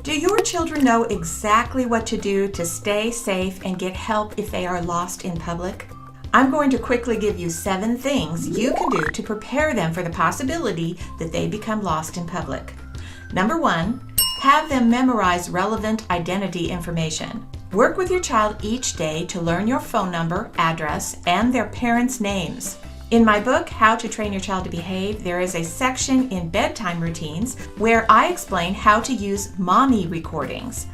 Do your children know exactly what to do to stay safe and get help if they are lost in public? I'm going to quickly give you 7 things you can do to prepare them for the possibility that they become lost in public. Number 1, have them memorize relevant identity information. Work with your child each day to learn your phone number, address, and their parents' names. In my book, How to Train Your Child to Behave, there is a section in bedtime routines where I explain how to use mommy recordings.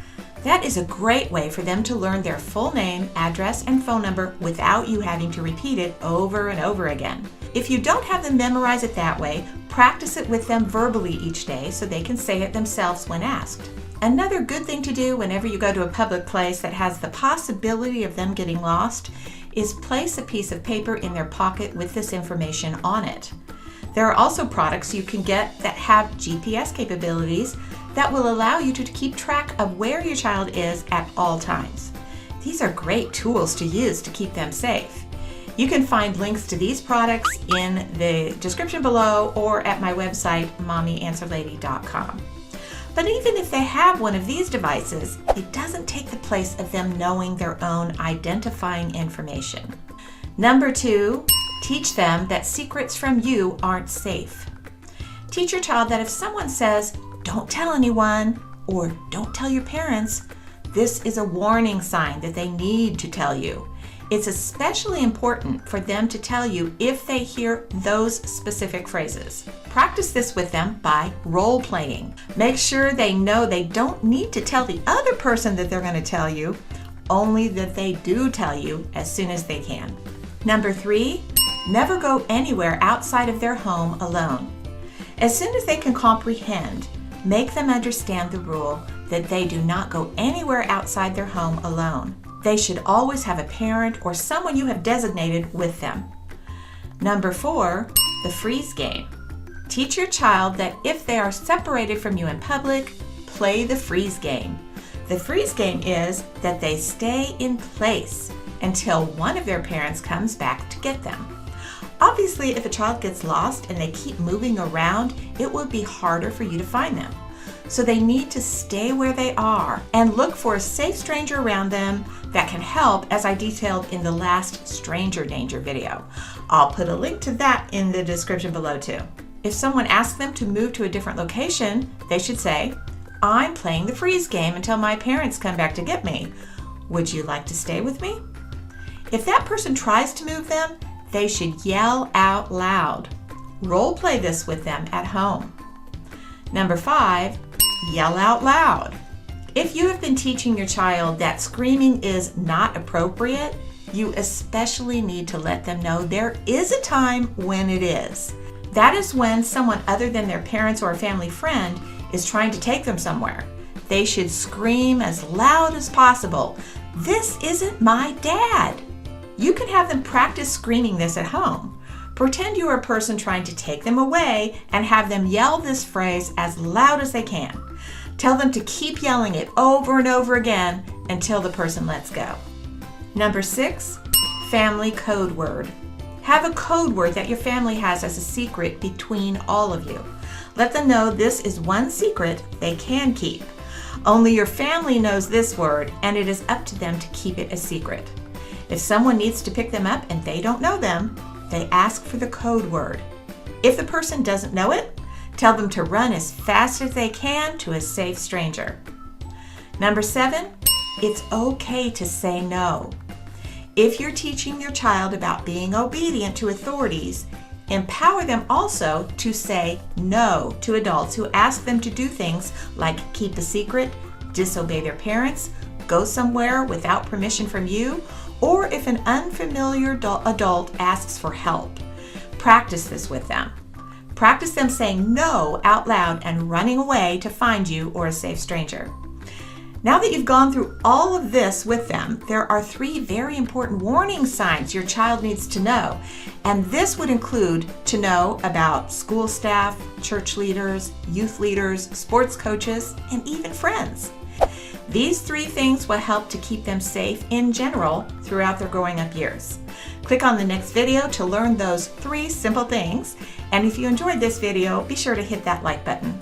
That is a great way for them to learn their full name, address, and phone number without you having to repeat it over and over again. If you don't have them memorize it that way, practice it with them verbally each day so they can say it themselves when asked. Another good thing to do whenever you go to a public place that has the possibility of them getting lost is place a piece of paper in their pocket with this information on it. There are also products you can get that have GPS capabilities that will allow you to keep track of where your child is at all times. These are great tools to use to keep them safe. You can find links to these products in the description below or at my website, mommyanswerlady.com. But even if they have one of these devices, it doesn't take the place of them knowing their own identifying information. Number 2, teach them that secrets from you aren't safe. Teach your child that if someone says, "Don't tell anyone," or "Don't tell your parents," this is a warning sign that they need to tell you. It's especially important for them to tell you if they hear those specific phrases. Practice this with them by role-playing. Make sure they know they don't need to tell the other person that they're going to tell you, only that they do tell you as soon as they can. Number 3, never go anywhere outside of their home alone. As soon as they can comprehend, make them understand the rule that they do not go anywhere outside their home alone. They should always have a parent or someone you have designated with them. Number 4, the freeze game. Teach your child that if they are separated from you in public, play the freeze game. The freeze game is that they stay in place until one of their parents comes back to get them. Obviously, if a child gets lost and they keep moving around, it will be harder for you to find them. So they need to stay where they are and look for a safe stranger around them that can help, as I detailed in the last stranger danger video. I'll put a link to that in the description below too. If someone asks them to move to a different location, they should say, "I'm playing the freeze game until my parents come back to get me. Would you like to stay with me?" If that person tries to move them, they should yell out loud. Role play this with them at home. Number 5, yell out loud. If you have been teaching your child that screaming is not appropriate, you especially need to let them know there is a time when it is. That is when someone other than their parents or a family friend is trying to take them somewhere. They should scream as loud as possible, "This isn't my dad." You can have them practice screaming this at home. Pretend you are a person trying to take them away and have them yell this phrase as loud as they can. Tell them to keep yelling it over and over again until the person lets go. Number 6, family code word. Have a code word that your family has as a secret between all of you. Let them know this is one secret they can keep. Only your family knows this word, and it is up to them to keep it a secret. If someone needs to pick them up and they don't know them, they ask for the code word. If the person doesn't know it, tell them to run as fast as they can to a safe stranger. Number 7, it's okay to say no. If you're teaching your child about being obedient to authorities, empower them also to say no to adults who ask them to do things like keep a secret, disobey their parents, go somewhere without permission from you, or if an unfamiliar adult asks for help. Practice this with them. Practice them saying no out loud and running away to find you or a safe stranger. Now that you've gone through all of this with them, there are 3 very important warning signs your child needs to know. And this would include to know about school staff, church leaders, youth leaders, sports coaches, and even friends. These 3 things will help to keep them safe in general throughout their growing up years. Click on the next video to learn those 3 simple things. And if you enjoyed this video, be sure to hit that like button.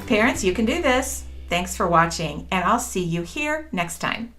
Parents, you can do this. Thanks for watching, and I'll see you here next time.